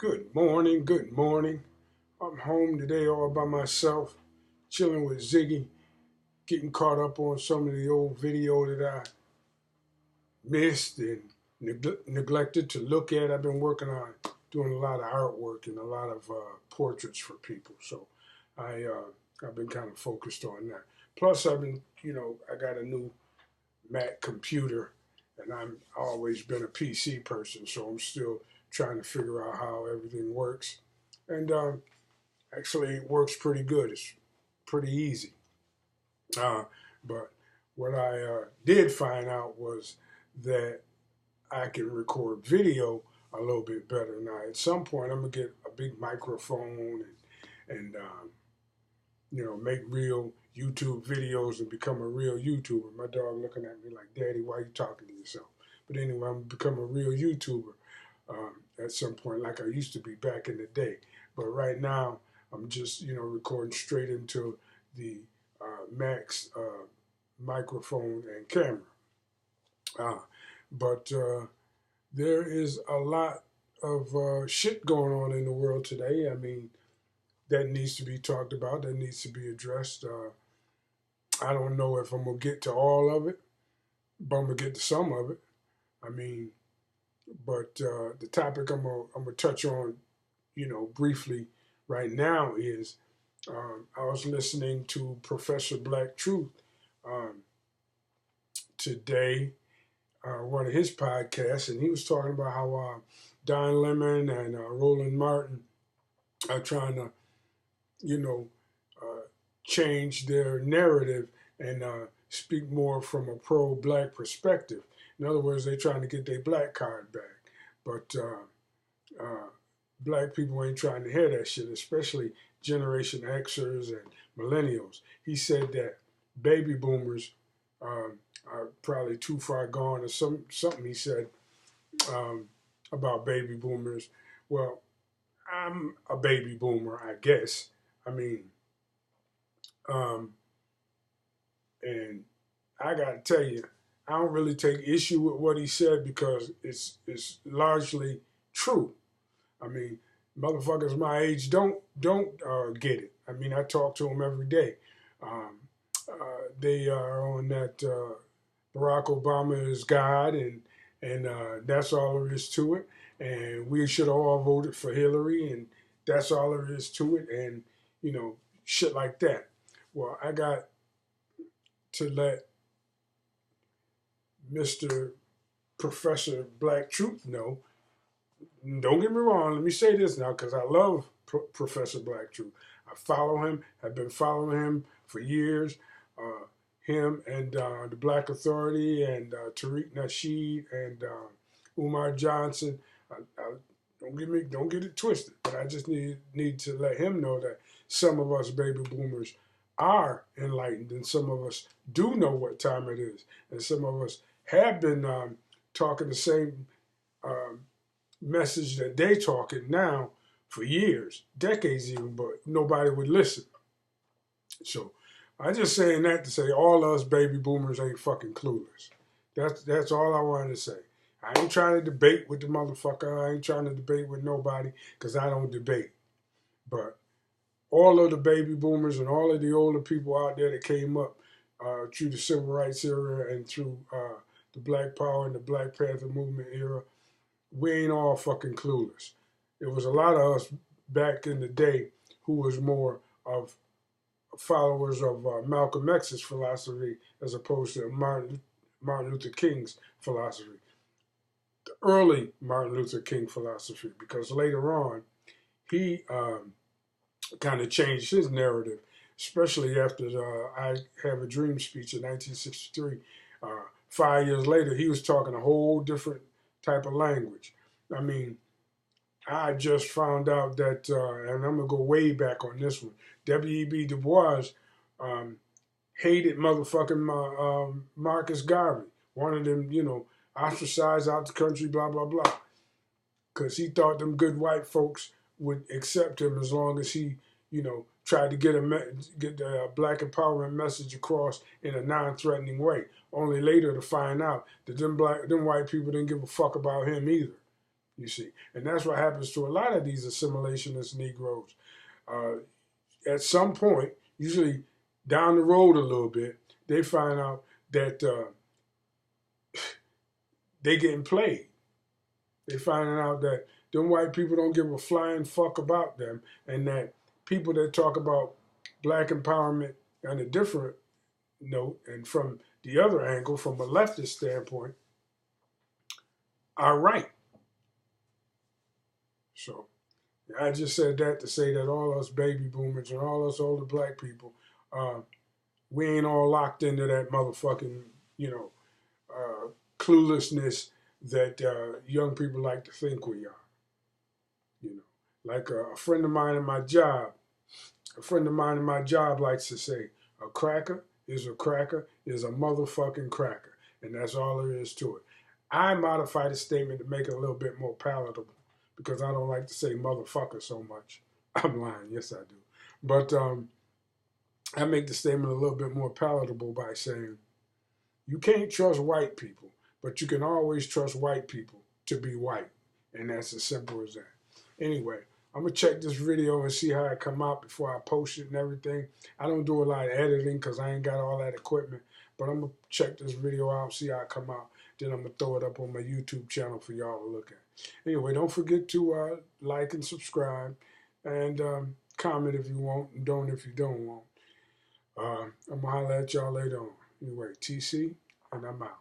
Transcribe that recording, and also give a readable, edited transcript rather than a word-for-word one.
Good morning, good morning. I'm home today all by myself, chilling with Ziggy, getting caught up on some of the old video that I missed and neglected to look at. I've been working on doing a lot of artwork and a lot of portraits for people, so I, I've been kind of focused on that. Plus, I've been, I got a new Mac computer, and I've always been a PC person, so I'm still trying to figure out how everything works. And actually, it works pretty good. It's pretty easy. Uh, but what I did find out was that I can record video a little bit better now. At some point, I'm gonna get a big microphone and make real YouTube videos and become a real YouTuber. My dog looking at me like, "Daddy, why are you talking to yourself?" But anyway, I'm gonna become a real YouTuber at some point, like I used to be back in the day. But right now, I'm just recording straight into the Max microphone and camera. Uh, but there is a lot of shit going on in the world today. I mean, that needs to be talked about. That needs to be addressed. I don't know if I'm gonna get to all of it, but I'm gonna get to some of it. I mean, but the topic I'm gonna touch on, briefly right now is I was listening to Professor Black Truth um, today, one of his podcasts, and he was talking about how Don Lemon and Roland Martin are trying to, you know, uh, change their narrative and speak more from a pro-black perspective. In other words, they're trying to get their black card back, but black people ain't trying to hear that shit, especially Generation Xers and millennials. He said that baby boomers are probably too far gone, or something he said um, about baby boomers. Well, I'm a baby boomer, I guess. I mean, um, and I gotta tell you, I don't really take issue with what he said because it's largely true. I mean, motherfuckers my age don't get it. I mean, I talk to them every day. Um, they are on that Barack Obama is God, and that's all there is to it. And we should have all voted for Hillary, and that's all there is to it. And shit like that. Well, I got to let Mr. Professor Black Truth know. Don't get me wrong. Let me say this now, because I love Professor Black Truth. I follow him. I've been following him for years. Him and the Black Authority and Tariq Nasheed and Umar Johnson. I, don't get it twisted. But I just need to let him know that some of us baby boomers are enlightened, and some of us do know what time it is, and some of us have been talking the same um, message that they talking now for years, decades even, but nobody would listen. So I just saying that to say all us baby boomers ain't fucking clueless. That's all I wanted to say. I ain't trying to debate with the motherfucker. I ain't trying to debate with nobody because I don't debate. But all of the baby boomers and all of the older people out there that came up through the civil rights era and through the Black Power and the Black Panther movement era, we ain't all fucking clueless. It was a lot of us back in the day who was more of followers of Malcolm X's philosophy as opposed to Martin Luther King's philosophy, the early Martin Luther King philosophy, because later on he kind of changed his narrative, especially after the I Have a Dream speech in 1963. 5 years later, he was talking a whole different type of language. I mean, I just found out that, and I'm gonna go way back on this one. W.E.B. Du Bois um, hated motherfucking Marcus Garvey, wanted him, ostracized out the country, blah blah blah, because he thought them good white folks would accept him as long as he, tried to get the black empowerment message across in a non-threatening way. Only later to find out that them white people didn't give a fuck about him either. you see. And that's what happens to a lot of these assimilationist Negroes. At some point, usually down the road a little bit, they find out that they getting played. They finding out that them white people don't give a flying fuck about them, and that people that talk about black empowerment on a different note and from the other angle, from a leftist standpoint, are right. So I just said that to say that all us baby boomers and all us older black people, we ain't all locked into that motherfucking, you know, cluelessness that young people like to think we are. You know, like a friend of mine in my job, likes to say, a cracker is a motherfucking cracker, and that's all there is to it. I modified the statement to make it a little bit more palatable because I don't like to say motherfucker so much. I'm lying, yes I do, but I make the statement a little bit more palatable by saying you can't trust white people, but you can always trust white people to be white. And that's as simple as that. Anyway, I'm going to check this video and see how it come out before I post it and everything. I don't do a lot of editing because I ain't got all that equipment. But I'm going to check this video out, see how it come out. Then I'm going to throw it up on my YouTube channel for y'all to look at. Anyway, don't forget to like and subscribe. And comment if you want and don't if you don't want. I'm going to holler at y'all later on. Anyway, TC, and I'm out.